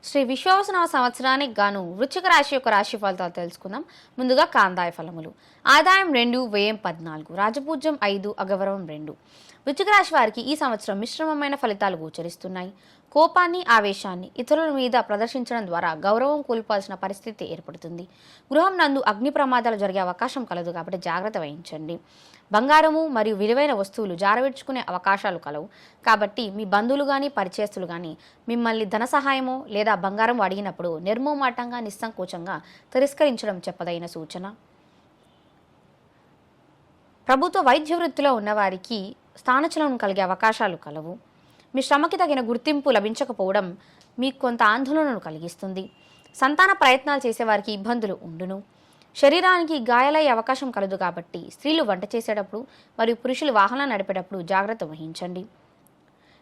శ్రీ విశ్వావసనవ సంవత్సరానికి గాను వృశ్చిక రాశి యొక్క రాశి ఫలితాలు తెలుసుకుందాం. ముందుగా కాందాయ ఫలములు. ఆదాయం 2, వ్యయం 14, రాజపూజ్యం 5, అగౌరవం 2. వృశ్చిక రాశి వారికి ఈ సంవత్సరం మిశ్రమమైన ఫలితాలు గోచరిస్తున్నాయి. కోపాన్ని, ఆవేశాన్ని ఇతరుల మీద ప్రదర్శించడం ద్వారా గౌరవం కోల్పోవాల్సిన పరిస్థితి ఏర్పడుతుంది. గృహం నందు అగ్ని ప్రమాదాలు జరిగే అవకాశం కలదు కాబట్టి జాగ్రత్త వహించండి. బంగారము మరియు విలువైన వస్తువులు జారవిడ్చుకునే అవకాశాలు కలవు కాబట్టి మీ బంధువులు కానీ పరిచయస్తులు కానీ మిమ్మల్ని ధన సహాయమో లేదా బంగారం అడిగినప్పుడు నిర్మోమాటంగా నిస్సంకోచంగా తిరస్కరించడం చెప్పదైన సూచన. ప్రభుత్వ వైద్య వృత్తిలో ఉన్నవారికి స్థానచలనం కలిగే అవకాశాలు కలవు. మీ శ్రమకి తగిన గుర్తింపు లభించకపోవడం మీకు కొంత ఆందోళనను కలిగిస్తుంది. సంతాన ప్రయత్నాలు చేసేవారికి ఇబ్బందులు ఉండును. శరీరానికి గాయాలయ్యే అవకాశం కలదు కాబట్టి స్త్రీలు వంట చేసేటప్పుడు మరియు పురుషులు వాహనం నడిపేటప్పుడు జాగ్రత్త వహించండి.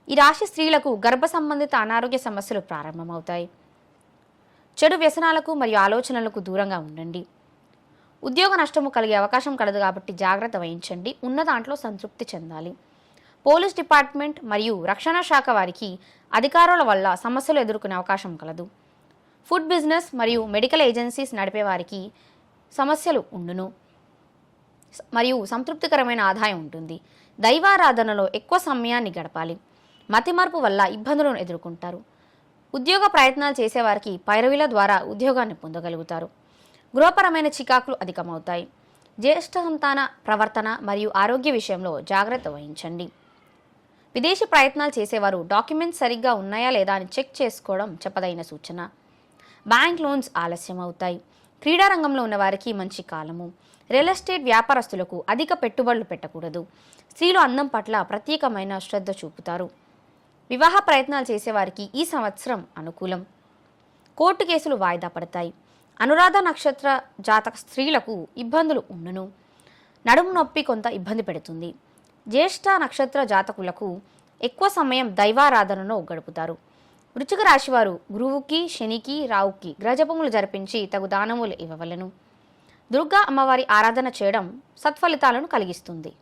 ఈ రాశి స్త్రీలకు గర్భ సంబంధిత అనారోగ్య సమస్యలు ప్రారంభమవుతాయి. చెడు వ్యసనాలకు మరియు ఆలోచనలకు దూరంగా ఉండండి. ఉద్యోగ నష్టము కలిగే అవకాశం కలదు కాబట్టి జాగ్రత్త వహించండి. ఉన్న దాంట్లో సంతృప్తి చెందాలి. పోలీస్ డిపార్ట్మెంట్ మరియు రక్షణ శాఖ వారికి అధికారుల వల్ల సమస్యలు ఎదుర్కొనే అవకాశం కలదు. ఫుడ్ బిజినెస్ మరియు మెడికల్ ఏజెన్సీస్ నడిపే వారికి సమస్యలు ఉండును మరియు సంతృప్తికరమైన ఆదాయం ఉంటుంది. దైవారాధనలో ఎక్కువ సమయాన్ని గడపాలి. మతిమరుపు వల్ల ఇబ్బందులను ఎదుర్కొంటారు. ఉద్యోగ ప్రయత్నాలు చేసేవారికి పైరవీల ద్వారా ఉద్యోగాన్ని పొందగలుగుతారు. గృహపరమైన చికాకులు అధికమవుతాయి. జ్యేష్ఠ సంతాన ప్రవర్తన మరియు ఆరోగ్య విషయంలో జాగ్రత్త వహించండి. విదేశీ ప్రయత్నాలు చేసేవారు డాక్యుమెంట్స్ సరిగ్గా ఉన్నాయా లేదా అని చెక్ చేసుకోవడం చెప్పదైన సూచన. బ్యాంక్ లోన్స్ ఆలస్యం అవుతాయి. క్రీడా రంగంలో ఉన్నవారికి మంచి కాలము. రియల్ ఎస్టేట్ వ్యాపారస్తులకు అధిక పెట్టుబడులు పెట్టకూడదు. స్త్రీలు అందం పట్ల ప్రత్యేకమైన శ్రద్ధ చూపుతారు. వివాహ ప్రయత్నాలు చేసేవారికి ఈ సంవత్సరం అనుకూలం. కోర్టు కేసులు వాయిదా పడతాయి. అనురాధ నక్షత్ర జాతక స్త్రీలకు ఇబ్బందులు ఉండును. నడుము నొప్పి కొంత ఇబ్బంది పెడుతుంది. జ్యేష్ఠ నక్షత్ర జాతకులకు ఎక్కువ సమయం దైవారాధనలో గడుపుతారు. వృశ్చిక రాశివారు గురువుకి, శనికి, రావుకి గ్రహజపములు జరిపించి తగు దానములు ఇవ్వవలను. దుర్గా అమ్మవారి ఆరాధన చేయడం సత్ఫలితాలను కలిగిస్తుంది.